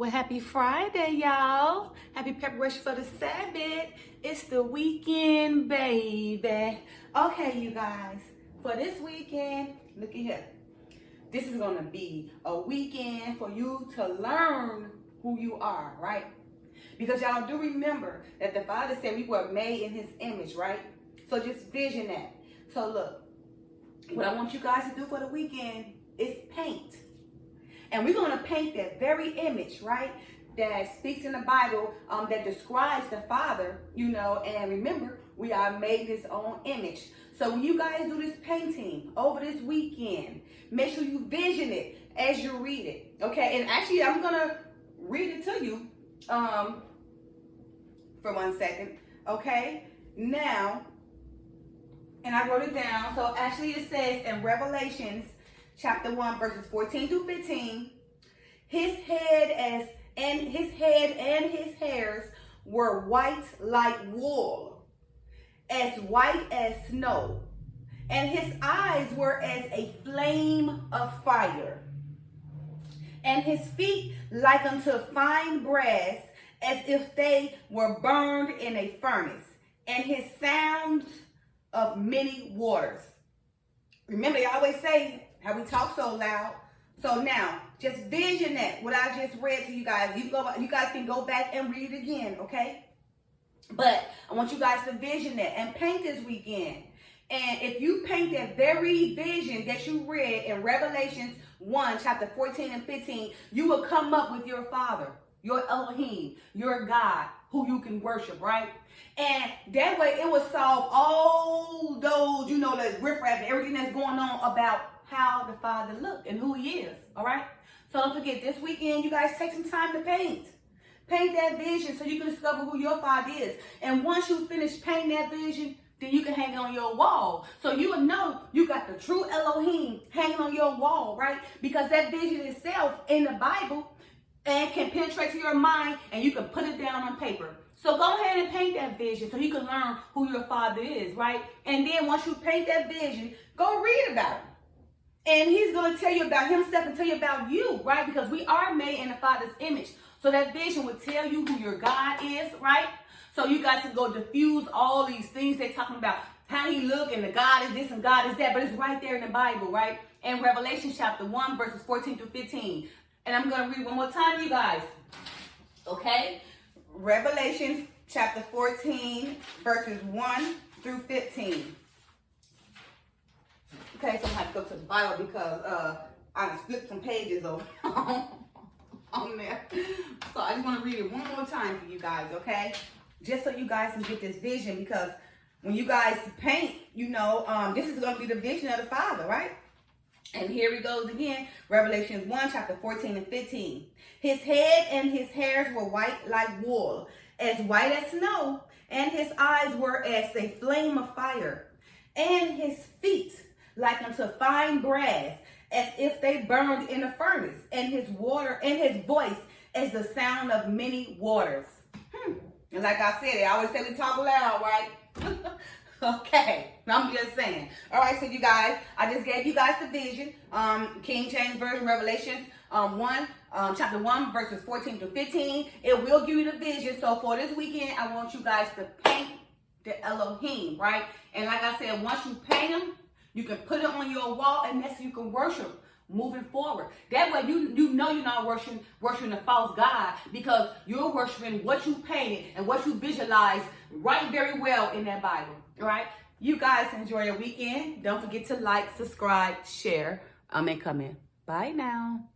Well, happy Friday, y'all. Happy preparation for the Sabbath. It's the weekend, baby. Okay, you guys, for this weekend, look at here. This is going to be a weekend for you to learn who you are, right? Because y'all do remember that the Father said we were made in his image, right? So just vision that. So look, what I want you guys to do for the weekend is paint. And we're going to paint that very image, right, that speaks in the Bible, that describes the Father, and remember, we are made in his own image. So when you guys do this painting over this weekend, make sure you vision it as you read it, okay? And actually, I'm going to read it to you for 1 second, okay? Now, and I wrote it down. So actually it says in Revelations chapter 1, verses 14 through 15, his head and his hairs were white like wool, as white as snow, and his eyes were as a flame of fire, and his feet like unto fine brass, as if they were burned in a furnace, and his sounds of many waters. Remember, they always say how we talk so loud. So now, just vision that, what I just read to you guys. You guys can go back and read it again, okay? But I want you guys to vision that and paint this weekend. And if you paint that very vision that you read in Revelations 1, chapter 14 and 15, you will come up with your Father, your Elohim, your God, who you can worship, right? And that way it will solve all those, that's riffraff and everything that's going on about how the Father looked and who he is, all right? So don't forget, this weekend, you guys take some time to paint. Paint that vision so you can discover who your Father is. And once you finish painting that vision, then you can hang it on your wall. So you will know you got the true Elohim hanging on your wall, right? Because that vision itself in the Bible and can penetrate to your mind, and you can put it down on paper. So go ahead and paint that vision so you can learn who your Father is, right? And then once you paint that vision, go read about him. And he's going to tell you about himself and tell you about you, right? Because we are made in the Father's image. So that vision will tell you who your God is, right? So you guys can go diffuse all these things they're talking about, how he look and the God is this and God is that. But it's right there in the Bible, right? In Revelation chapter 1, verses 14 through 15. And I'm going to read one more time, you guys. Okay? Revelation chapter 14, verses 1 through 15. Okay, so I have to go to the Bible because I flipped some pages over on there. So I just want to read it one more time for you guys, okay? Just so you guys can get this vision, because when you guys paint, this is going to be the vision of the Father, right? And here he goes again, Revelation 1, chapter 14 and 15. His head and his hairs were white like wool, as white as snow, and his eyes were as a flame of fire, and his feet like unto fine brass, as if they burned in a furnace, and his voice as the sound of many waters. And like I said, they always say we talk loud, right? Okay, I'm just saying. All right, so you guys, I just gave you guys the vision. King James Version, Revelations chapter 1, verses 14 to 15. It will give you the vision. So for this weekend, I want you guys to paint the Elohim, right? And like I said, once you paint them, you can put it on your wall, and that's so you can worship moving forward. That way you know you're not worshiping a false God, because you're worshiping what you painted and what you visualized right very well in that Bible. All right? You guys enjoy your weekend. Don't forget to like, subscribe, share, and comment. Bye now.